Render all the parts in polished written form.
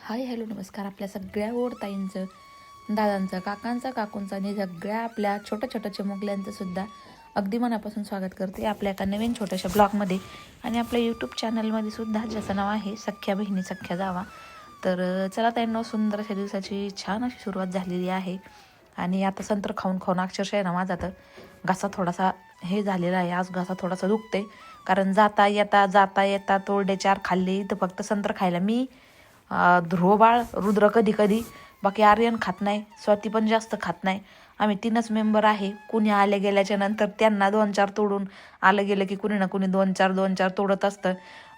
Hi hello नमस्कार. आपल्या सगळ्या ओढताईंचं, दादांचं, काकांचं, काकूंचं आणि सगळ्या आपल्या छोट्या छोट्या चिमुकल्यांचं सुद्धा अगदी मनापासून स्वागत करते आपल्या एका नवीन छोट्याशा ब्लॉगमध्ये आणि आपल्या यूट्यूब चॅनलमध्ये सुद्धा, ज्याचं नाव आहे सख्या बहिणी सख्या जावा. तर चला त्यांना सुंदर अशा दिवसाची छान अशी सुरुवात झालेली आहे. आणि आता संत्र खाऊन खाऊन अक्षरशः ना माझा तर घसा थोडासा हे झालेला आहे. आज घसा थोडासा दुखते, कारण जाता येता तोरडे चार खाल्ले. तर फक्त संत्र खायला मी, ध्रुवबाळ, रुद्र कधी कधी, बाकी आर्यन खात नाही, स्वाती पण जास्त खात नाही. आम्ही 3च मेंबर आहे. कुणी आले गेल्याच्या नंतर त्यांना 2-4 तोडून, आलं गेलं की कुणी ना कुणी 2-4 तोडत असतं.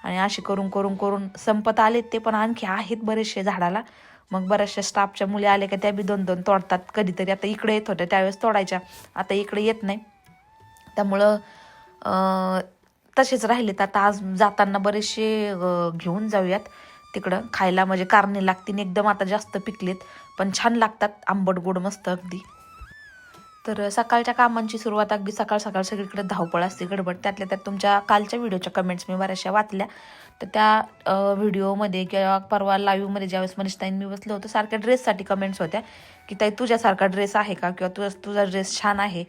आणि अशी करून करून करून संपत आलेत ते, पण आणखी आहेत बरेचसे झाडाला. मग बऱ्याचशा स्टाफच्या मुली आल्या का त्या बी 2-2 तोडतात कधीतरी. आता इकडे येत होत्या त्यावेळेस तोडायच्या, आता इकडे येत नाही. त्यामुळं तसेच राहिलेत. आता आज जाताना बरेचसे घेऊन जाऊयात तिकडं खायला, म्हणजे कारणे लागतील एकदम. आता जास्त पिकलेत पण छान लागतात, आंबट गोड मस्त अगदी. तर सकाळच्या कामांची सुरुवात अगदी सकाळ सकाळ सगळीकडे धावपळ असते, गडबड. त्यातल्या त्यात तुमच्या कालच्या व्हिडिओच्या कमेंट्स मी बऱ्याचशा वाचल्या. तर त्या व्हिडिओमध्ये किंवा परवा लाईव्हमध्ये ज्यावेळेस मनीषताईन मी बसलो होतो, सारख्या ड्रेससाठी कमेंट्स होत्या की ताई तुझ्यासारखा ड्रेस आहे का, किंवा तुझा ड्रेस छान आहे.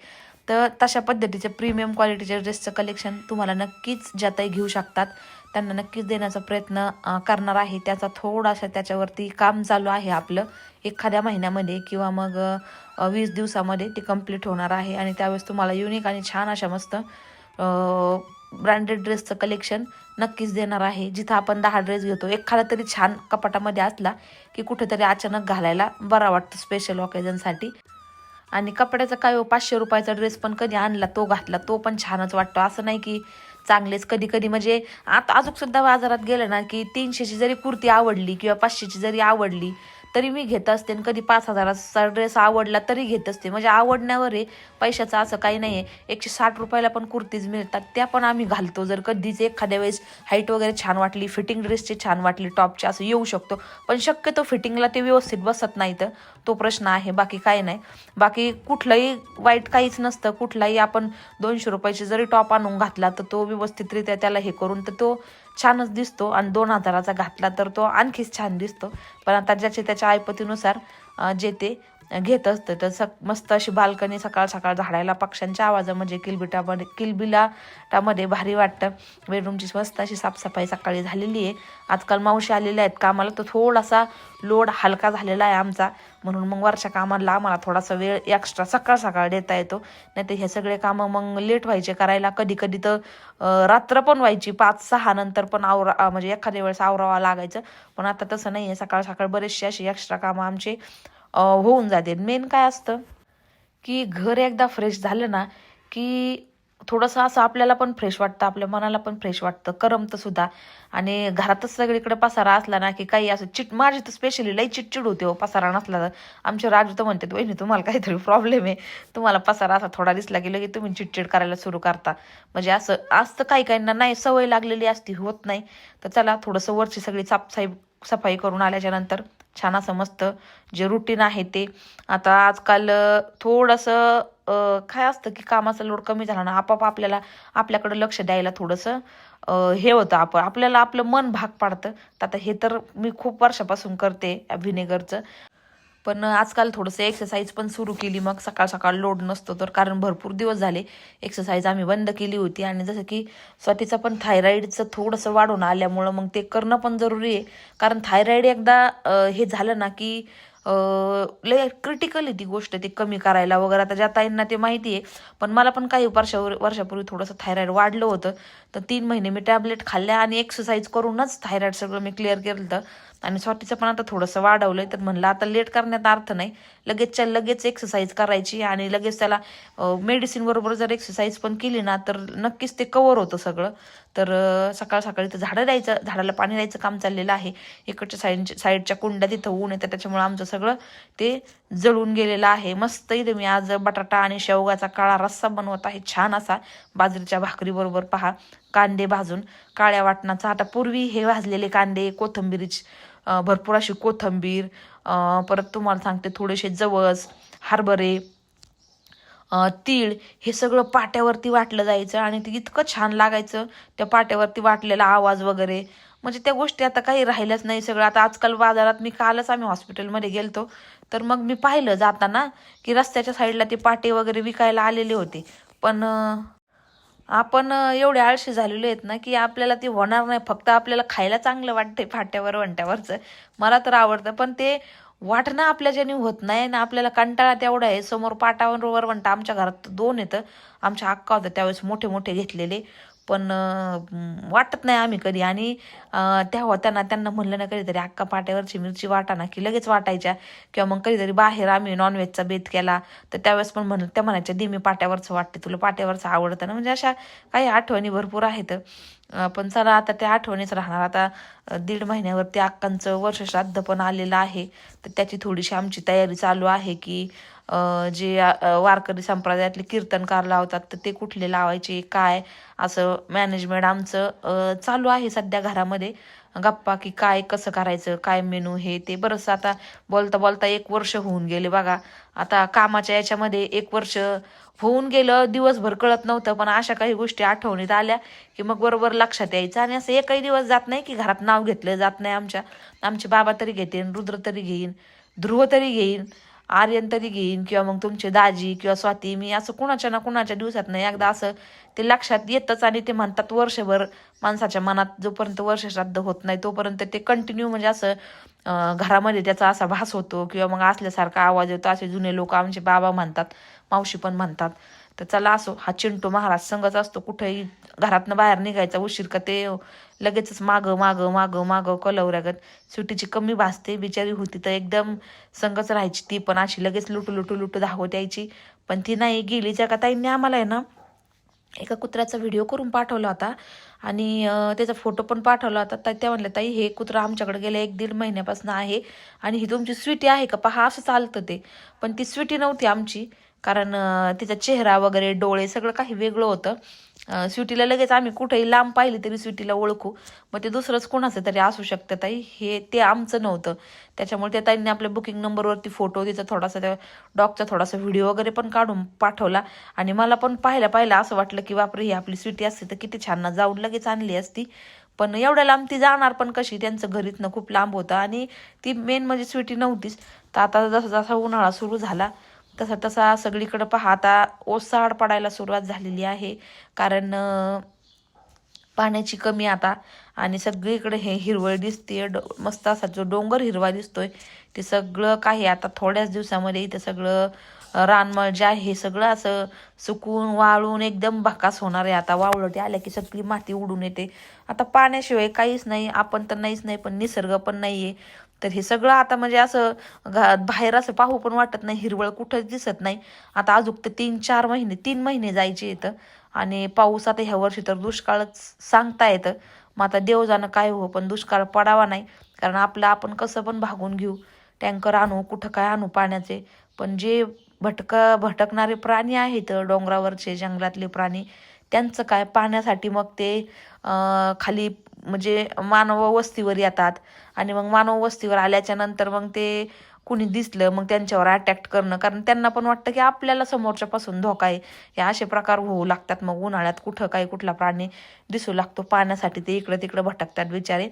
तर तशा पद्धतीचे प्रीमियम क्वालिटीचे ड्रेसचं कलेक्शन तुम्हाला नक्कीच ज्या ताई घेऊ शकतात त्यांना नक्कीच देण्याचा प्रयत्न करणार आहे. त्याचा थोडासा त्याच्यावरती काम चालू आहे आपलं. एखाद्या महिन्यामध्ये किंवा मग 20 दिवसामध्ये ते कंप्लीट होणार आहे. आणि त्यावेळेस तुम्हाला युनिक आणि छान अशा मस्त ब्रँडेड ड्रेसचं कलेक्शन नक्कीच देणार आहे. जिथं आपण 10 ड्रेस घेतो, एखादा तरी छान कपाटामध्ये असला की कुठेतरी अचानक घालायला बरा वाटतं स्पेशल ऑकेजनसाठी. आणि कपड्याचं काय हो, 500 रुपयाचा ड्रेस पण कधी आणला तो घातला तो पण छानच वाटतो. असं नाही की चांगलेच, कधी कधी म्हणजे आता अजून सुद्धा बाजारात गेलं ना की 300ची जरी कुर्ती आवडली किंवा 500ची जरी आवडली तरी मी घेत असते. आणि कधी 5,000चा ड्रेस आवडला तरी घेत असते. म्हणजे आवडण्यावर आहे, पैशाचं असं काही नाही आहे. 160 रुपयाला पण कुर्तीज मिळतात, त्या पण आम्ही घालतो. जर कधीच एखाद्या वेळेस हाईट वगैरे छान वाटली, फिटिंग ड्रेसची छान वाटली, टॉपची, असं येऊ शकतो. पण शक्यतो फिटिंगला ते व्यवस्थित बसत नाही, तर तो प्रश्न आहे, बाकी काय नाही. बाकी कुठलंही वाईट काहीच नसतं. कुठलाही आपण 200 रुपयाची जरी टॉप आणून घातला तर तो व्यवस्थितरित्या त्याला हे करून तर तो छानच दिसतो. आणि 2,000चा घातला तर तो आणखीच छान दिसतो. पण आता ज्याचे त्याच्या ऐपतीनुसार जे ते घेत असतं. तर मस्त अशी बाल्कनी सकाळ सकाळ झाडायला पक्ष्यांच्या आवाजामध्ये किलबिलाटामध्ये भारी वाटतं. बेडरूमची मस्त अशी साफसफाई सकाळी झालेली आहे. आजकाल मावशी आलेल्या आहेत कामाला, तर थोडासा लोड हलका झालेला आहे आमचा. म्हणून मग वरच्या कामाला आम्हाला थोडासा वेळ एक्स्ट्रा सकाळ सकाळ देता येतो. नाही तर हे सगळे कामं मग लेट व्हायचे करायला. कधी कधी तर रात्र पण व्हायची, 5-6 नंतर पण म्हणजे एखाद्या वेळेस आवरावा लागायचं. पण आता तसं नाही आहे. सकाळ सकाळ बरेचसे अशी एक्स्ट्रा कामं आमचे होऊन जाते. मेन काय असतं की घर एकदा फ्रेश झालं ना की थोडंसं असं आपल्याला पण फ्रेश वाटतं, आपल्या मनाला पण फ्रेश वाटतं, करमतं सुद्धा. आणि घरातच सगळीकडे पसारा असला ना की काही असं माझी तर स्पेशली लई चिडचिड होते हो पसारा नसला तर. आमचे राजू तर म्हणते, वहिनी तुम्हाला काहीतरी प्रॉब्लेम आहे, तुम्हाला पसारा असा थोडा दिसला गेलं की तुम्ही चिडचिड करायला सुरू करता. म्हणजे असं असतं काही काहींना, नाही सवय लागलेली असती, होत नाही. तर चला थोडंसं वरची सगळी सफाई करून आल्याच्या नंतर छान असं मस्त जे रुटीन आहे ते. आता आजकाल थोडंसं काय असतं की कामाचा लोड कमी झाला ना, आपाप आपल्याकडं लक्ष द्यायला थोडंसं हे होतं. आपल्याला आपलं मन भाग पाडतं. तर आता हे तर मी खूप वर्षापासून करते व्हिनेगरचं. पण आजकाल थोडंसं एक्सरसाइज पण सुरू केली, मग सकाळ सकाळ लोड नसतो तर. कारण भरपूर दिवस झाले एक्सरसाइज आम्ही बंद केली होती. आणि जसं की स्वतःचं पण थायरॉईडचं थोडंसं वाढून आल्यामुळं मग ते करणं पण जरुरी आहे. कारण थायरॉईड एकदा हे झालं ना की लय क्रिटिकल आहे ती गोष्ट, ते कमी करायला वगैरे. आता ज्या ताईंना ते माहिती आहे. पण मला पण काही वर्षापूर्वी थोडंसं थायरॉईड वाढलं होतं. तर 3 महिने मी टॅबलेट खाल्ल्या आणि एक्सरसाइज करूनच थायरॉईड सगळं मी क्लिअर केलं होतं. आणि स्वतःचं पण आता थोडंसं वाढवलंय. तर म्हणलं आता लेट करण्यात अर्थ नाही, लगेचच्या लगेच एक्सरसाइज करायची. आणि लगेच त्याला मेडिसिन बरोबर जर एक्सरसाइज पण केली ना तर नक्कीच ते कव्हर होतं सगळं. तर सकाळ सकाळी तर झाडाला पाणी द्यायचं काम चाललेलं आहे. इकडच्या साईडच्या कुंड्या तिथं ऊन येतं, त्याच्यामुळे आमचं सगळं ते जळून गेलेलं आहे. मस्त इथे मी आज बटाटा आणि शेवगाचा काळा रस्सा बनवत आहे, छान असा बाजरीच्या भाकरी बरोबर. पहा, कांदे भाजून काळ्या वाटणाचा. आता पूर्वी हे भाजलेले कांदे, कोथिंबीरची भरपूर अशी कोथिंबीर, परत तुम्हाला सांगते थोडेसे जवस, हरभरे, तीळ, हे सगळं पाट्यावरती वाटलं जायचं. आणि ते इतकं छान लागायचं त्या पाट्यावरती वाटलेला आवाज वगैरे. म्हणजे त्या गोष्टी आता काही राहिल्याच नाही सगळं. आता आजकाल बाजारात, मी कालच आम्ही हॉस्पिटलमध्ये गेलतो तर मग मी पाहिलं जाताना की रस्त्याच्या साईडला ते पाटे वगैरे विकायला आलेले होते. पण आपण एवढे आळशी झालेले आहेत ना की आपल्याला ते होणार नाही. फक्त आपल्याला खायला चांगलं वाटतंय फाट्यावर वंट्यावरचं, मला तर आवडतं, पण ते वाटणं आपल्या ज्याने होत नाही ना. आपल्याला कंटाळा तेवढा आहे. समोर पाटावर वंटा, आमच्या घरात 2 येतं, आमच्या अक्का होत्या त्यावेळेस मोठे मोठे घेतलेले, पण वाटत नाही आम्ही कधी. आणि त्या होत्या ना, त्यांना म्हणलं ना कधीतरी अक्का पाट्यावरची मिरची वाटा ना, की लगेच वाटायच्या. किंवा मग कधीतरी बाहेर आम्ही नॉनव्हेजचा बेत केला तर त्यावेळेस पण त्या म्हणायच्या दे मी पाट्यावरचं वाटते, तुला पाट्यावरचं आवडतं ना. म्हणजे अशा काही आठवणी भरपूर आहेत. पण चला आता त्या आठवणीच राहणार. आता 1.5 महिन्यावरती अक्कांचं वर्षश्राद्ध पण आलेलं आहे, तर त्याची थोडीशी आमची तयारी चालू आहे की जे वारकरी संप्रदायातले कीर्तनकार लावतात तर ते कुठले लावायचे काय, असं मॅनेजमेंट आमचं चालू आहे सध्या घरामध्ये गप्पा, की काय कसं करायचं, काय मेनू हे ते. बरंच आता बोलता बोलता 1 वर्ष होऊन गेले बघा. आता कामाच्या याच्यामध्ये 1 वर्ष होऊन गेलं, दिवसभर कळत नव्हतं, पण अशा काही गोष्टी आठवणीत आल्या की मग बरोबर लक्षात यायचं. आणि असं एकही दिवस जात नाही की घरात नाव घेतलं जात नाही. आमचे बाबा तरी घेतील, रुद्र तरी घेईन, ध्रुव तरी घेईन, आर्यन तरी घेईन, किंवा मग तुमचे दाजी किंवा स्वाती, मी असं कुणाच्या ना कुणाच्या दिवसात नाही एकदा असं ते लक्षात येतच. आणि ते म्हणतात वर्षभर माणसाच्या मनात जोपर्यंत वर्षश्राद्ध होत नाही तोपर्यंत ते कंटिन्यू, म्हणजे असं घरामध्ये त्याचा असा भास होतो किंवा मग असल्यासारखा आवाज येतो, असे जुने लोक आमचे बाबा म्हणतात, मावशी पण म्हणतात. तर चला असो, हा चिंटू महाराज संगच असतो, कुठेही घरातनं बाहेर निघायचा उशीर का ते लगेचच मागं मागं मागं मागं कलवऱ्यागत. सुट्टीची कमी भासते, बिचारी होती तर एकदम संगच राहायची ती पण, अशी लगेच लुटू लुटू लुटू धावत यायची. पण ती नाही गेली. त्या का ताईंनी आम्हाला आहे ना एका कुत्र्याचा व्हिडिओ करून पाठवला होता आणि त्याचा फोटो पण पाठवला होता. तर त्या म्हणल्या ताई हे कुत्रं आमच्याकडे गेल्या 1-1.5 महिन्यापासून आहे आणि ही तुमची स्वीटी आहे का पहा, असं चालतं ते. पण ती स्वीटी नव्हती आमची, कारण तिचा चेहरा वगैरे डोळे सगळं काही वेगळं होतं. स्वीटीला लगेच आम्ही कुठेही लांब पाहिली तरी स्वीटीला ओळखू. मग ते दुसरंच कोणाचं तरी असू शकतं ताई, हे ते आमचं नव्हतं. त्याच्यामुळे त्या ताईंनी आपल्या बुकिंग नंबरवरती फोटो, तिचा थोडासा त्या डॉगचा थोडासा व्हिडिओ वगैरे पण काढून पाठवला. आणि मला पण पाहिलं असं वाटलं की बापरे ही आपली स्वीटी असते तर किती छान ना, जाऊन लगेच आणली असती. पण एवढ्या लांब ती जाणार पण कशी, त्यांचं घरीतनं खूप लांब होतं आणि ती मेन म्हणजे स्वीटी नव्हतीच. तर आता जसा जसा उन्हाळा सुरू झाला तसा तसा सगळीकडे पहा आता ओसाड पडायला सुरुवात झालेली आहे. कारण पाण्याची कमी आता, आणि सगळीकडे हे हिरवळ दिसते, मस्त असा जो डोंगर हिरवा दिसतोय ते सगळं काही आता थोड्याच दिवसामध्ये इथं सगळं रानमळ जे आहे हे सगळं असं सुकून वाळून एकदम भकास होणार आहे. आता वावळटे आल्या की सगळी माती उडून येते. आता पाण्याशिवाय काहीच नाही, आपण तर नाहीच नाही, पण निसर्ग पण नाहीये. तर हे सगळं आता म्हणजे असं बाहेर असं पाहू पण वाटत नाही, हिरवळ कुठंच दिसत नाही. आता अजून तर 3 महिने जायचे येतं. आणि पाऊस आता ह्या वर्षी तर दुष्काळच सांगता येतं. मग आता देव जाणं काय हो, पण दुष्काळ पडावा नाही. कारण आपलं आपण कसं पण भागून घेऊ, टँकर आणू, कुठं काय आणू पाण्याचे. पण जे भटकणारे प्राणी आहेत डोंगरावरचे, जंगलातले प्राणी, त्यांचं काय पाण्यासाठी मग ते खाली म्हणजे मानव वस्तीवर येतात. आणि मग मानव वस्तीवर आल्याच्या नंतर मग ते कुणी दिसलं मग त्यांच्यावर अटॅक करणं, कारण त्यांना पण वाटतं की आपल्याला समोरच्या पासून धोका आहे. हे असे प्रकार होऊ लागतात. मग उन्हाळ्यात कुठं काय कुठला प्राणी दिसू लागतो पाण्यासाठी, ते इकडं तिकडं भटकतात बिचारे.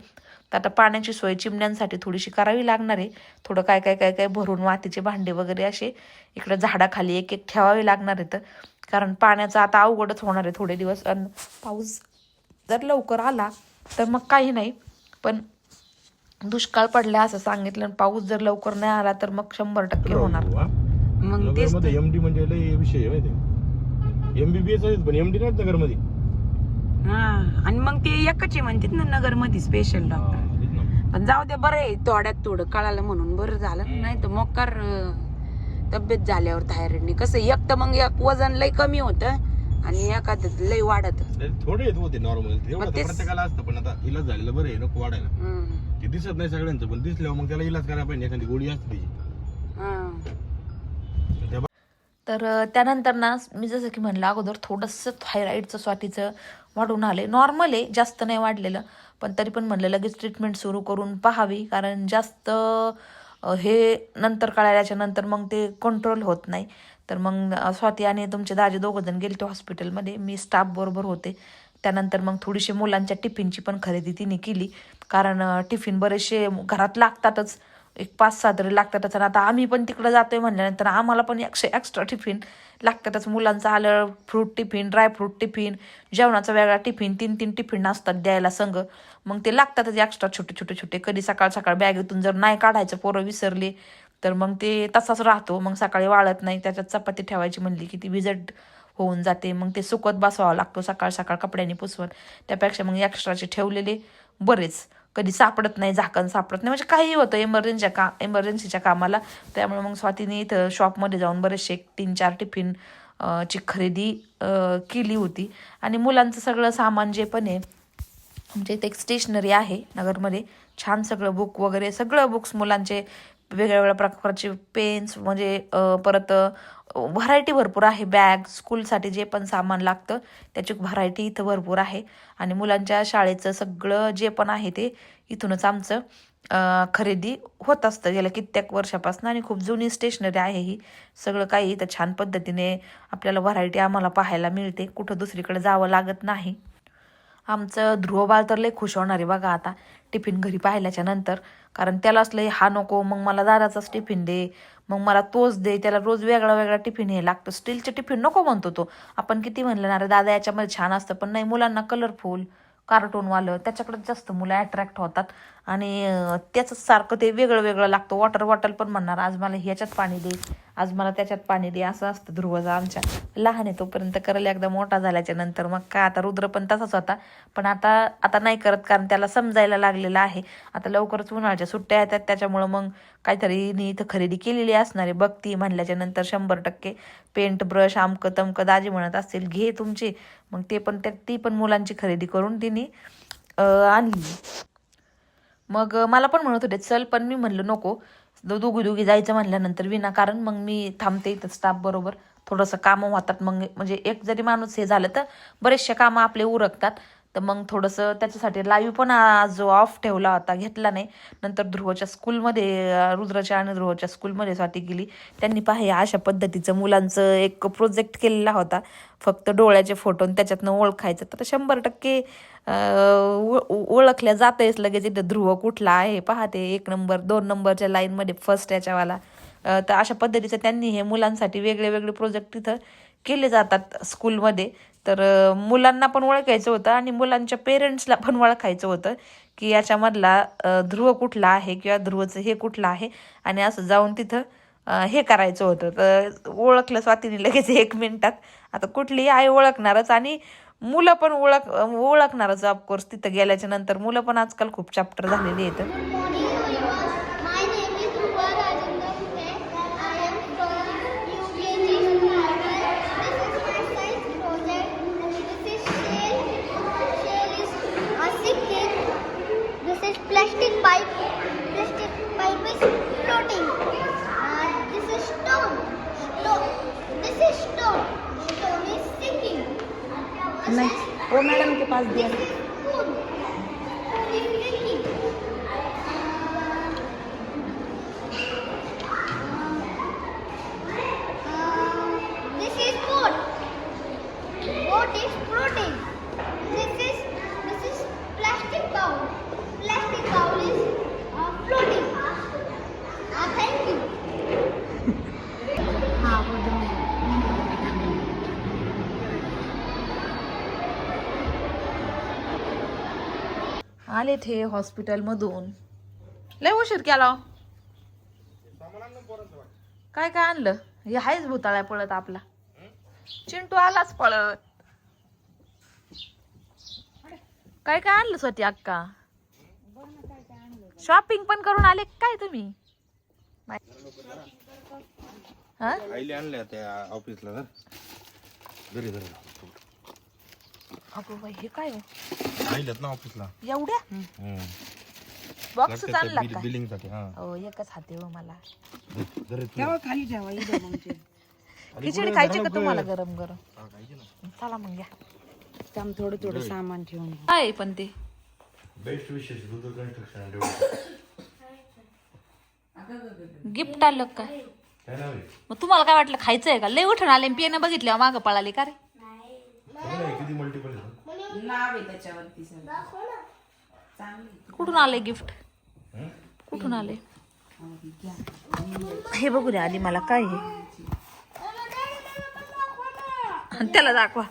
तर आता पाण्याची सोय चिमण्यांसाठी थोडीशी करावी लागणार आहे. थोडं काय काय काय काय भरून मातीचे भांडे वगैरे असे इकडं झाडाखाली एक एक ठेवावे लागणार आहेत. कारण पाण्याचं आता अवघडच होणार आहे थोडे दिवस. आणि पाऊस जर लवकर आला तर मग काही नाही, पण दुष्काळ पडला असं सांगितलं, पाऊस जर लवकर नाही आला तर मग 100% होणार. मग तेच नगरमध्ये एमडी म्हणजे लय विषय आहे माहिती, एमबीबीएस आहेत पण एमडी नाहीत नगरमध्ये. हा, आणि मग ते एकच आहे म्हणतात ना नगर मध्ये स्पेशल डॉक्टर. पण जाऊ दे, बरं आहे थोड्यात थोडं कळालं म्हणून बरं झालं. नाही तर मोकार तब्येत झाल्यावर थायरॉइडने कसं, एक तर मग एक वजन लय कमी होतं आणि एखादं लय वाढत. थोडे येत होते नॉर्मल, एवढं प्रत्येकाला असतं. पण आता इलाज झालेलं बरं आहे, नको वाढायला. ते दिसत नाही सगळ्यांचं, पण दिसल्यावर मग त्याला इलाज करायला पाहिजे, एखादी गोळी असते त्याची. तर त्यानंतर ना मी जसं की म्हणलं अगोदर थोडंसं थायरॉईडचं स्वातीचं वाढून आले. नॉर्मल आहे, जास्त नाही वाढलेलं, पण तरी पण म्हणलं लगेच ट्रीटमेंट सुरू करून पाहावी. कारण जास्त हे नंतर कळाल्याच्या नंतर मग ते कंट्रोल होत नाही. तर मग स्वाती आणि तुमचे दाजी 2 जण गेले ते हॉस्पिटलमध्ये, मी स्टाफ बरोबर होते. त्यानंतर मग थोडीशी मुलांच्या टिफिनची पण खरेदी तिने केली, कारण टिफिन बरेचसे घरात लागतातच, एक 5-6 तरी लागतातच. आणि आता आम्ही पण तिकडे जातोय म्हणल्यानंतर आम्हाला पण एक्स्ट्रा टिफिन लागतातच. मुलांचं आलं फ्रूट टिफिन, ड्रायफ्रूट टिफिन, जेवणाचा वेगळा टिफिन, 3-3 टिफिन असतात द्यायला संघ. मग ते लागतातच एक्स्ट्रा छोटे. कधी सकाळ बॅगेतून जर नाही काढायचं, पोरं विसरले तर मग ते तसाच राहतो, मग सकाळी वाळत नाही. त्याच्यात चपाती ठेवायची म्हणली की ती विजट होऊन जाते, मग ते सुकत बसवावं लागतो सकाळ कपड्यांनी पुसवत. त्यापेक्षा मग एक्स्ट्राचे ठेवलेले बरेच. कधी सापडत नाही, झाकण सापडत नाही, म्हणजे काही होतं इमर्जन्सीच्या कामाला. त्यामुळे मग स्वातीने इथं शॉपमध्ये जाऊन बरेचसे 3-4 टिफिन ची खरेदी केली होती. आणि मुलांचं सगळं सामान जे पण आहे, आमच्या इथे एक स्टेशनरी आहे नगरमध्ये, छान सगळं बुक वगैरे, सगळं बुक्स मुलांचे वेगळ्या प्रकारचे पेन्स, म्हणजे परत व्हरायटी भरपूर आहे. बॅग, स्कूलसाठी जे पण सामान लागतं त्याची व्हरायटी इथं भरपूर आहे. आणि मुलांच्या शाळेचं सगळं जे पण आहे ते इथूनच आमचं खरेदी होत असतं गेल्या कित्येक वर्षापासून. आणि खूप जुनी स्टेशनरी आहे ही. सगळं काही इथं छान पद्धतीने आपल्याला व्हरायटी आम्हाला पाहायला मिळते, कुठं दुसरीकडे जावं लागत नाही. आमचं ध्रुव बाळ तर लय खुश होणार आहे बघा आता टिफिन घरी पाहिल्याच्या नंतर, कारण त्याला असलं हा नको, मग मला दादाचाच टिफिन दे, मग मला तोच दे. त्याला रोज वेगळा टिफिन हे लागतं. स्टीलचे टिफिन नको म्हणतो तो. आपण किती म्हणलं ना रे दादा याच्यामध्ये छान असतं, पण नाही, मुलांना कलरफुल कार्टूनवालं त्याच्याकडे जास्त मुलं अट्रॅक्ट होतात. आणि त्याच सारखं ते वेगळं लागतं. वॉटर बॉटल पण म्हणणार आज मला ह्याच्यात पाणी दे, आज मला त्याच्यात पाणी दे, असं असतं ध्रुवचा आमच्या. लहान आहे तोपर्यंत करेल, एकदा मोठा झाल्याच्या नंतर मग काय. आता रुद्र पण तसाच होता, पण आता नाही करत, कारण त्याला समजायला लागलेलं आहे. आता लवकरच उन्हाळ्याच्या सुट्ट्या येतात, त्याच्यामुळं मग काहीतरी मी इथं खरेदी केलेली असणार आहे. बघती म्हणल्याच्या नंतर 100% पेंट ब्रश आमकं तमकं दाजी म्हणत असतील घे तुमची, मग ती पण मुलांची खरेदी करून तिने आणली. मग मला पण म्हणत होते चल, पण मी म्हणलं नको, दोघी जायचं म्हणल्यानंतर विनाकारण मग मी थांबते इथं स्टाफ बरोबर. थोडंसं कामं होतात, मग म्हणजे एक जरी माणूस हे झालं तर बरेचसे कामं आपले उरकतात. तर मग थोडंसं त्याच्यासाठी लाईव्ह पण जो ऑफ ठेवला होता घेतला नाही. नंतर ध्रुवच्या स्कूलमध्ये, रुद्राच्या आणि ध्रुवच्या स्कूलमध्ये स्वाती गेली. त्यांनी अशा पद्धतीचं मुलांचं एक प्रोजेक्ट केलेला होता, फक्त डोळ्याचे फोटो त्याच्यातनं ओळखायचं. तर 100% ओळखल्या जातेच लगेच इथं ध्रुव कुठला आहे पाहते, 1 नंबर 2 नंबरच्या लाईनमध्ये फर्स्ट याच्यावाला. तर अशा पद्धतीचं त्यांनी हे मुलांसाठी वेगळे प्रोजेक्ट तिथं केले जातात स्कूलमध्ये. तर मुलांना पण ओळखायचं होतं आणि मुलांच्या पेरेंट्सला पण ओळखायचं होतं की याच्यामधला ध्रुव कुठला आहे किंवा ध्रुवचं हे कुठलं आहे. आणि असं जाऊन तिथं हे करायचं होतं. तर ओळखलं स्वातीने लगेच 1 मिनिटात. आता कुठलीही आई ओळखणारच आणि मुलं पण ओळखणारच ऑफकोर्स. तिथं गेल्याच्या नंतर मुलं पण आजकाल खूप चॅप्टर झालेली आहेत. My name is Dhruva Rajendra Bhute. I am from UKG Standard. This is my science project. This is shell is a stick. This is plastic pipe. Plastic pipe is floating. This is stone. This is stone. Stone is sinking. नहीं, वो madam के पास दिया. This is food. Food is drinking. This is boat. Boat is floating. This is plastic bowl. Plastic bowl is floating. Thank you. हाँ वो दो. आले थे हॉस्पिटलमधून. लय उशीर केला. काय आणलं? हे हायच भूताळा पळत आपला चिंटू आलाच पळत. काय आणलं स्वती अक्का? शॉपिंग पण करून आले काय तुम्ही? हा आईले आणल्या त्या ऑफिसला घरी अगं बाई हे काय हो? आईल्यात ना ऑफिसला एवढ्या बॉक्स आणला का? बिलिंग साठी. हो एकच हाते हो मला. ठेवा खाली ठेवा इथं मग ते. खिचडी खायची का तुम्हाला गरम गरम? चला मग घ्या. त्याम थोडं सामान ठेवून. काय पण ते बेस्ट विशेष रुद्र कन्स्ट्रक्शन गिफ्ट आलं काय? काय नाव आहे? मग तुम्हाला काय वाटलं खायचंय का? लय उठून आले पियानं बघितल्या मागं पळाले का रे? किती मल्टिपल नाव आहे त्याच्यावरती सगळं. दाखव ना. चांगली कुठून आले गिफ्ट? कुठून आले? हे बघू दे आधी मला काय आहे. आणि त्याला दाखवा.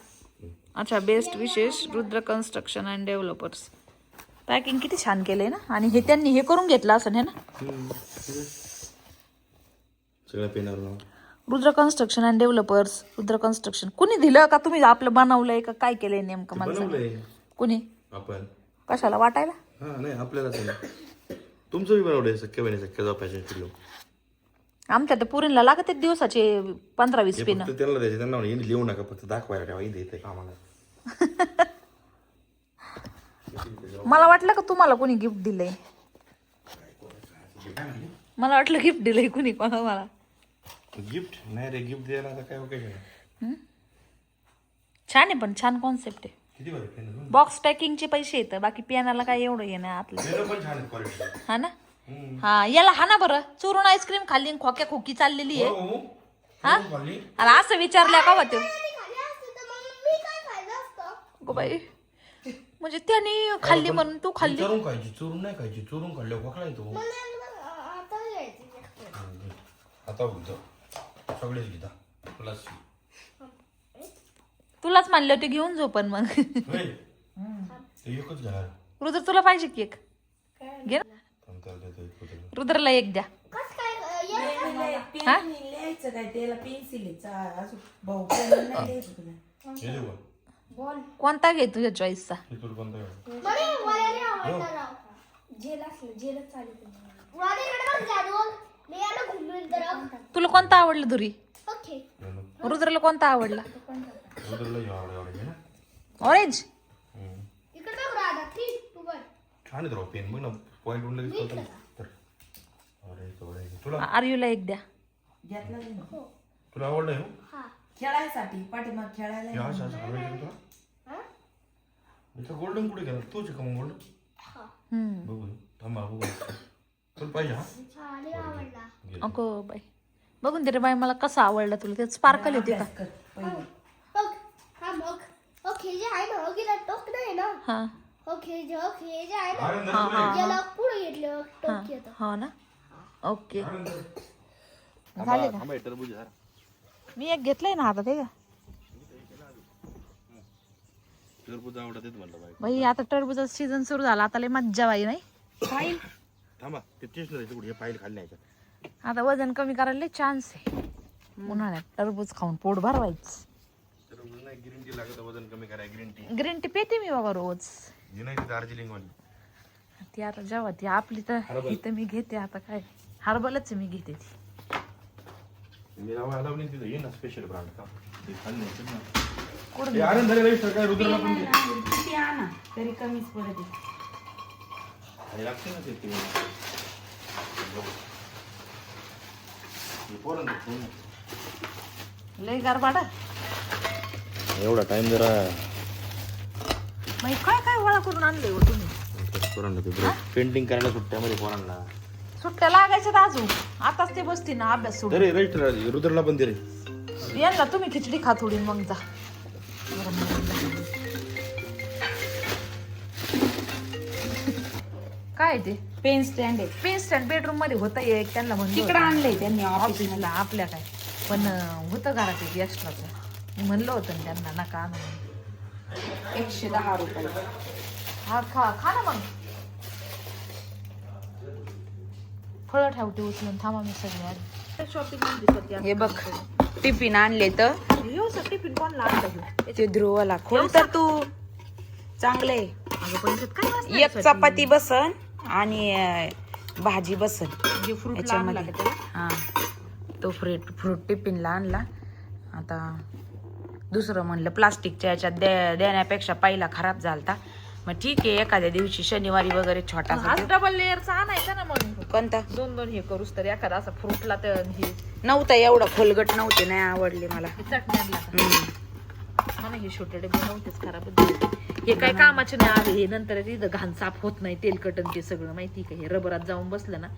अच्छा, बेस्ट विशेष Rudra construction and developers. Packing किती छान केलंय ना. आणि हे त्यांनी हे करून घेतलं असं हे ना. सगळ्या पेनावर Rudra construction and developers. Rudra construction कुणी दिलं का तुम्ही आपलं बनवलंय का काय केलंय नेमकं मला सांगा. बनवलंय कुणी? आपण. कशाला वाटायला? हा नाही आपल्याला तुमचं बी बनवलंय सख्या बहिणी सख्या झोपायचे किलो. आमच्या तर पुरीला लागत दिवसाचे 15-20 पिनं. फक्त त्यांना द्यायचे, त्यांना म्हणे लिहू नका, फक्त दाखवायला ठेवा इथे इथे कामाला. मला वाटलं का तुम्हाला कोणी गिफ्ट दिलंय. मला वाटलं गिफ्ट दिलंय कुणी कोणाला. गिफ्ट नाही रे, गिफ्ट द्यायला आता काय ओकेजन. छान आहे पण छान कॉन्सेप्ट आहे. किती बरं पेन बॉक्स पॅकिंगचे पैसे येतं, बाकी पियानाला काय एवढं ये नाही आतलं. पण छान आहे क्वालिटी. हा ना. हा याला हा ना बरं चुरून आईस्क्रीम खाल्ली आणि खोक्या खोकी चाललेली आहे. हा आणि असं विचारल्या का होते खाली असते तर मग मी काय खायचं असतं? Go by. म्हणजे त्याने खाल्ली म्हणून तू खाल्ली. चोरून खायची, चोरून नाही खायची. चोरून खाल्ल्यावर खोकला येतो. आता घ्यायची. आता बोलतो सगळेच घेता प्लस. तुलाच मानले होते घेऊन झोप पण मग. एकच घेणार. रुद्र तुला पाहिजे केक घे ना. रुद्रला एक द्या. कस काय पेन लिहायचं काय त्याला पेन्सिल भाऊ पेन नाही द्यायचं तुला. बॉल कोणता घे तुझ्या चॉईसचा. मला वयाने आवडणार राव. जेल असलं जेलच चालेल. वाडीकडे बघ जाडून मी याला घुमून तर तुला कोणता आवडला धुरी? ओके. रुद्रला कोणता आवडला? ऑरेंज. इकडे बघ राधा ती तू बघ. छान आहे पेन बघ ना. पॉइंट वन लगेच तुला आर्यूला एक द्या. घेतला नाही ना. तुला आवडलं आहे हा. खेळायसाठी पाठीमाग खेळायला तुला गोल्डन कुठे गेला तोच का मग गोल्डन बघू थांबा बघू तुला पाहिजे. हा आणि आवडला. अगो बाई बघून दे रे बाई मला कसा आवडला तुला. ते स्पार्कल होती का? बघ हा बघ. ओके जे आहे ना ओके टोक नाही ना. हा ओके जे आहे ना याला पुढे घेतलं टोक येतं. हा ना. ओके झाले का? मी एक घेतलंय ना हातात. हे का टरबूज आवडत म्हणलं बाई. बाई आता टरबूजाचा सीझन सुरू झाला. आता लय मज्जा बाई नाही. फाईल थांबा ते टेस्टला द्यायचं कुठे पाहिलं खाल्ली याच्यात. आता वजन कमी करायला लय चान्स आहे. उन्हाळ्यात टरबूज खाऊन पोट भरवायचं. टरबूज नाही ग्रीन टी लागत वजन कमी करायला. ग्रीन टी ग्रीन टी पिते मी बाबा रोज. ही नाही ती दार्जिलिंग वाली. ती आता जेव्हा ती आपली तर इथं मी घेते. आता काय हर्बलच मी घेते ती. मी लावली तिथं ये ना स्पेशल ब्रँड का ते खाल्ली ना. ते आनंद झाले रजिस्टर काय रुद्रला पण दे. किती आणा तरी कमीच पडते. आणि लागते ना ते पोरांना लय गारबाडा. एवढा टाइम जरा मग काय काय वळा करून आणलंय हो तुम्ही. पोरांना ते पेंटिंग करायला सुट्ट्यामध्ये पोरांना सुट्ट्या लागायच्यात अजून. आताच ते बसते ना अभ्यास सोडून. अरे रजिस्टर रुद्रला पण दे रे. यांना तुम्ही खिचडी खा थोडी मग जा. काय ते पेन स्टँड आहे पेन स्टँड बेडरूम मध्ये होतं एक. त्यांना म्हणलं तिकडं आणलंय त्यांनी ऑफिस. ऑफिसला आपल्या काय पण होतं घरात एक एक्स्ट्राचं. मी म्हणलं होतं ना त्यांना नका आणू म्हणून. 110 रुपये. हा खा ना मग. फळं ठेवते उचलून. थांबा मी सगळे शॉपिंग. हे बघ टिफिन आणले तर टिफिन कोणला आणलं? ते ध्रुवाला खोल तर तू चांगले. काय एक चपाती बसन आणि भाजी बसन फ्रूट याच्यामध्ये. हा तो फ्रूट टिफिनला आणला. आता दुसरं म्हणलं प्लास्टिकच्या याच्यात देण्यापेक्षा पहिला खराब झालता. मग ठीक आहे एखाद्या दिवशी शनिवारी वगैरे छोटासा डबल लेअरचा आणायचा ना मग. कोणता 2-2 हे करूस तर एखादा असा फ्रूटला तर हे नव्हता एवढा खोलगट नव्हते. नाही आवडले मला. मला हे छोटे डबे नव्हतेच खराब. हे काय कामाचे नाही आले. हे नंतर तिथं घाण साफ होत नाही. तेलकटन ते सगळं माहिती का. हे रबरात जाऊन बसलं ना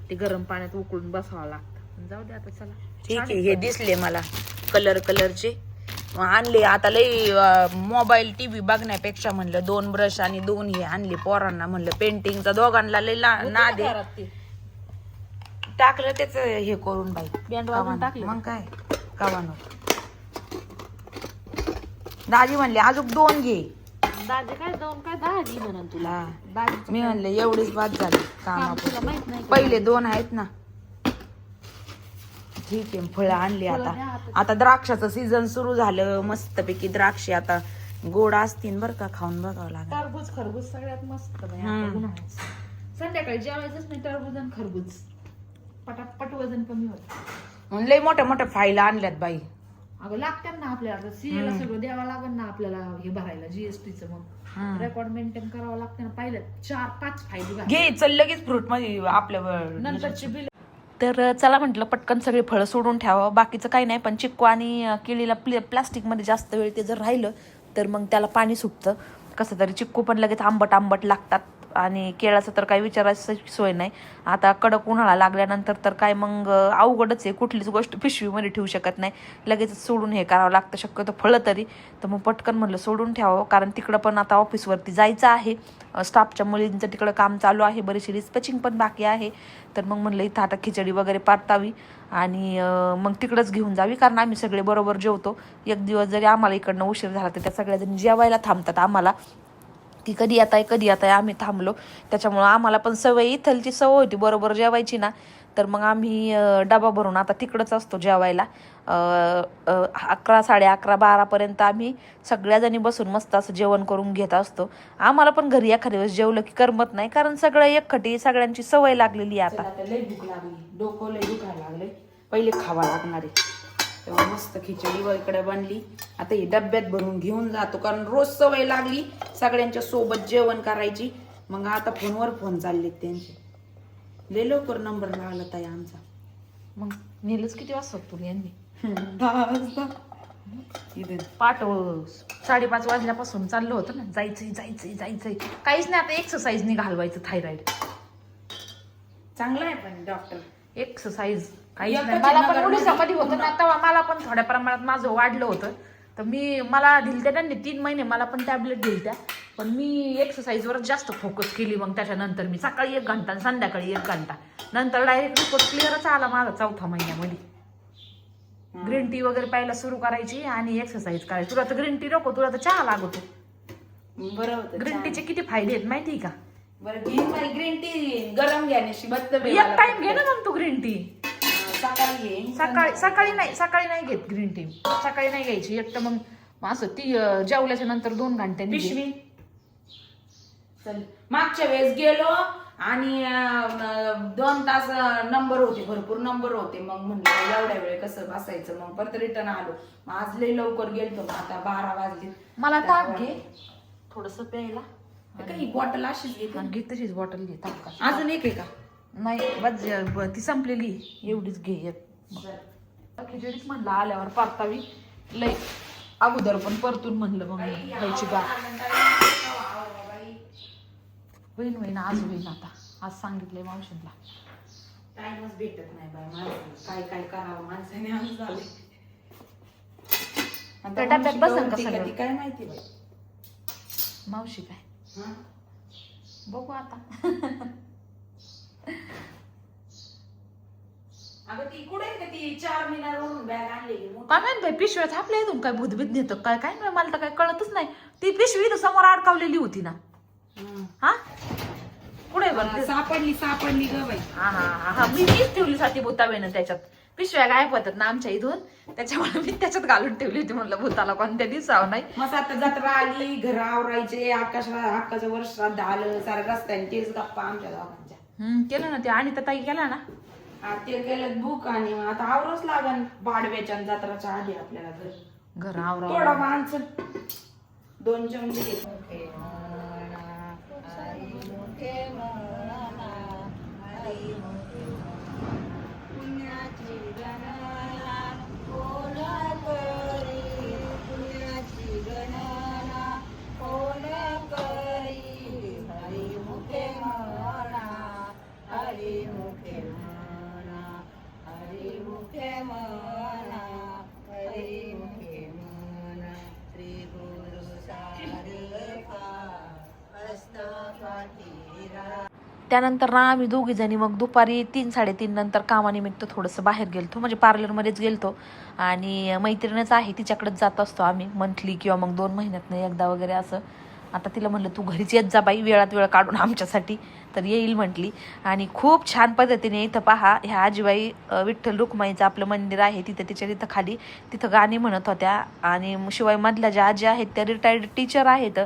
ते गरम पाण्यात उकळून बसावं लागतं. जाऊ दे आता चला. ठीक आहे हे दिसले मला कलरचे आणले आता लई मोबाईल टीव्ही बघण्यापेक्षा म्हणलं 2 ब्रश आणि 2 हे आणले पोरांना. म्हणलं पेंटिंगचा दोघांना लई नाद आहे. टाकलं त्याच हे करून बाई बँड वाजून टाकले. मग काय कावानो. दाजी म्हणले अजून 2 घे. दाजी काय 2 काय 10 घे म्हणून तुला. दाजी मी म्हणले एवढीच बाद झाली तुला कामा. माहित नाही पहिले 2 आहेत ना. ठीक आहे फळं आणली आता. आता द्राक्षाचं सीझन सुरू झालं मस्तपैकी. द्राक्षे आता गोड असतील बरं का. खाऊन बघावं लागेल. टरबूज खरबूज सगळ्यात मस्त बाई आता उन्हाळ्यात. संध्याकाळी जेवायचंच नाही टरबूज आणि खरबूज. पटापट वजन कमी होत. लय मोठ्या मोठ्या फाईला आणल्यात बाई. अगं लागतात ना आपल्याला सीएला सगळं द्यावं लागेल ना आपल्याला हे भरायला जीएसटीचं. मग रेकॉर्ड मेंटेन करावं लागतं ना. पाहिलं 4-5 फायदे घे चल लगेच फ्रूट मध्ये आपल्या नंतरची बिल. तर चला म्हटलं पटकन सगळे फळं सोडून ठेवावं. बाकीचं काही नाही पण चिक्कू आणि केळीला प्लास्टिकमध्ये जास्त वेळ ते जर राहिलं तर मग त्याला पाणी सुटतं. कसं तरी चिक्कू पण लगेच आंबट आंबट लागतात आणि केळाचं तर काही विचारायचं सोय नाही. आता कडक उन्हाळा लागल्यानंतर तर काय मग अवघडच आहे. कुठलीच गोष्ट पिशवीमध्ये ठेवू शकत नाही. लगेच सोडून हे करावं लागतं शक्यतो फळं तरी. तर मग पटकन म्हणलं सोडून ठेवावं कारण तिकडं पण आता ऑफिसवरती जायचं आहे. स्टाफच्या मुलींचं तिकडं काम चालू आहे. बरीचशी डिस्पॅचिंग पण बाकी आहे. तर मग म्हणलं इथं आता खिचडी वगैरे पारतावी आणि मग तिकडंच घेऊन जावी कारण आम्ही सगळे बरोबर जेवतो. एक दिवस जरी आम्हाला इकडनं उशीर झाला तर त्या सगळ्याजणी जेवायला थांबतात आम्हाला की कधी येत आहे आम्ही थांबलो. त्याच्यामुळं आम्हाला पण सवय इथलची सवय होती बरोबर जेवायची ना. तर मग आम्ही डबा भरून आता तिकडंच असतो जेवायला. 11, 11:30, 12पर्यंत आम्ही सगळ्याजणी बसून मस्त असं जेवण करून घेत असतो. आम्हाला पण घरी एखाद्या वेळेस जेवलं की करमत नाही कारण सगळं एकखटी सगळ्यांची सवय लागलेली आहे आता. लय भूक लागली. डोकं लय दुखायला लागले. पहिले खावा लागणार आहे. तेव्हा मस्त खिचडी इकडे बनली. आता ही डब्यात भरून घेऊन जातो कारण रोज सवय लागली सगळ्यांच्या सोबत जेवण करायची. मग आता फोनवर फोन चाललेत त्यांचे. लय लवकर नंबर लागला ताई आमचा. मग नेलंच किती वाजता तुला यांनी. 10 वाजता पाठ 5:30 वाजल्यापासून चाललं होतं ना. जायचंय काहीच नाही. आता एक्सरसाइजने घालवायचं थायरॉइड. चांगलं आहे पण डॉक्टर एक्सरसाइज काहीच नाही. मला पण ओडिसामध्ये होतं ना तेव्हा मला पण थोड्या प्रमाणात माझं वाढलं होतं. तर मला दिलत्या त्यांनी 3 महिने मला पण टॅबलेट दिलत्या. पण मी एक्सरसाइजवर जास्त फोकस केली. मग त्याच्यानंतर मी सकाळी 1 घंटा आणि संध्याकाळी 1 घंटा. नंतर डायरेक्ट रिपोर्ट क्लिअरच आला माझा 4थ्या महिन्यामध्ये. ग्रीन टी वगैरे प्यायला सुरू करायची आणि एक्सरसाइज करायची. तुला तर ग्रीन टी नको तुला तर चहा लागतो. बरं होतं. ग्रीन टीचे किती फायदे आहेत माहिती का. बरं घे बाई ग्रीन टी गरम घ्यायची बत्त. एक टाइम घे ना मग तू ग्रीन टी. सकाळी घे. सकाळी नाही घेत ग्रीन टी. सकाळी नाही घ्यायची. एक तर मग असं ती जेवल्याच्या नंतर 2 घंट्यांनी पिशवी. चल मागच्या वेळेस गेलो आणि 2 तास नंबर होते. भरपूर नंबर होते. मग म्हणलं एवढ्या वेळ कसं बसायचं. मग परत रिटर्न आलो. मग आज लय लवकर गेलतो. आता 12 वाजले. मला ताक घे थोडस प्यायला. काही बॉटल अशीच घेते. घे तशीच बॉटल घे ताक. अजून एक आहे का. नाही ती संपलेली. एवढीच घे एक. खिचडीच म्हणलं आल्यावर परतावी. लय अगोदर पण परतून म्हणलं मग खायची गा होईन आज होईन. आता आज सांगितलंय मावशींना. टाइमच भेटत नाही बाय माणसाला. काय करावं माणसाने आज झाले. डब्यात बसन का सगळं? काय माहिती बाई मावशी काय बघू आता. अगं ती कुठे का ती 4 मिनारवरून बॅग आणलेली. काय माहित बाई पिशव्यात आपल्या इथून काय भूतभीत नेतं काय काय नाही. मला तर काय कळतच नाही. ती पिशवी तर समोर अडकावलेली होती ना. हा कुठे बरं सापडली ग बाई. हा मी तीच ठेवली साठी भूतावेनं त्याच्यात. पिशव्या गायब होतात ना आमच्या इथून त्याच्यामुळे मी त्याच्यात घालून ठेवली होती. म्हणलं भूताला कोणत्या दिवसावं नाही. मग आता जत्रा आली घर आवरायचे. आकाचं वर्ष श्राद्ध आलं. सारं रस्त्याने तेच गप्पा आमच्या दोघांच्या. केलं ना ते आणि ताई केला ना. ते केलं बुक आणि आता आवरच लागन पाडव्याच्या जत्राच्या आधी आपल्याला घर आवरा. थोडा माणसं 2 चमचे घेतो. त्यानंतर ना आम्ही दोघीजणी मग दुपारी 3-3:30 नंतर कामानिमित्त थोडंसं बाहेर गेलतो, म्हणजे पार्लरमध्येच गेलतो. आणि मैत्रीणच आहे तिच्याकडेच जात असतो आम्ही मंथली किंवा मग 2 महिन्यातनं एकदा वगैरे असं. आता तिला म्हणलं तू घरीच येत जा बाई, वेळात वेळ काढून आमच्यासाठी, तर येईल म्हटली. आणि खूप छान पद्धतीने इथं पहा, ह्या आजीबाई विठ्ठल रुक्माईचं आपलं मंदिर आहे तिथं, तिच्या तिथं खाली तिथं गाणी म्हणत होत्या. आणि शिवाय मधल्या ज्या आजी आहेत त्या रिटायर्ड टीचर आहेत,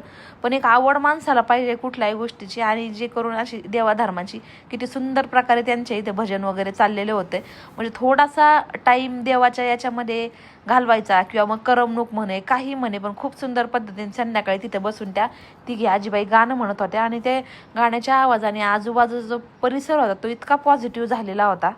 पण एक आवड माणसाला पाहिजे कुठल्याही गोष्टीची, आणि जे करून अशी देवाधर्माची किती सुंदर प्रकारे त्यांच्या इथे भजन वगैरे चाललेले होते. म्हणजे थोडासा टाईम देवाच्या याच्यामध्ये घालवायचा किंवा मग करमणूक म्हणे काही म्हणे, पण खूप सुंदर पद्धतीने संध्याकाळी तिथे बसून त्या तिघी आजीबाई गाणं म्हणत होत्या. आणि ते गाण्याच्या आवाजाने आजूबाजूचा जो परिसर होता तो इतका पॉझिटिव्ह झालेला होता.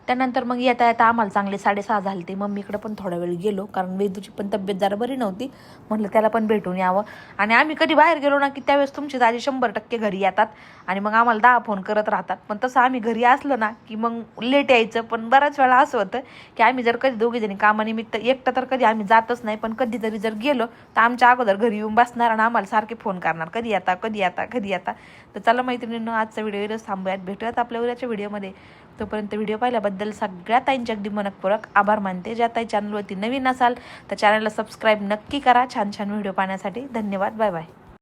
त्यानंतर मग येता येता आम्हाला चांगले 6:30 झाले ते. मम्मीकडे पण थोडा वेळ गेलो, कारण वेदूची पण तब्येत जरा बरी नव्हती, म्हटलं त्याला पण भेटून यावं. आणि आम्ही कधी बाहेर गेलो ना की त्यावेळेस तुमची दाजी 100% घरी येतात आणि मग आम्हाला 10 फोन करत राहतात. पण तसं आम्ही घरी असलो ना की मग लेट यायचं. पण बऱ्याच वेळा असं होतं की आम्ही जर कधी दोघीजणी कामानिमित्त, एकटं तर कधी आम्ही जातच नाही, पण कधीतरी जर गेलो तर आमच्या अगोदर घरी येऊन बसणार आणि आम्हाला सारखे फोन करणार, कधी येता कधी येता कधी येता. तर चला मैत्रिणींनो, आजचा व्हिडिओ थांबूयात, भेटूयात आपल्या उद्याच्या व्हिडिओमध्ये. तोपर्यंत व्हिडिओ पाहिल्याबद्दल सगळ्या ताईंचे अगदी मनपूर्वक आभार मानते. ज्या ताई चॅनलवरती नवीन असाल तर चॅनलला सबस्क्राईब नक्की करा छान छान व्हिडिओ पाहण्यासाठी. धन्यवाद, बाय बाय.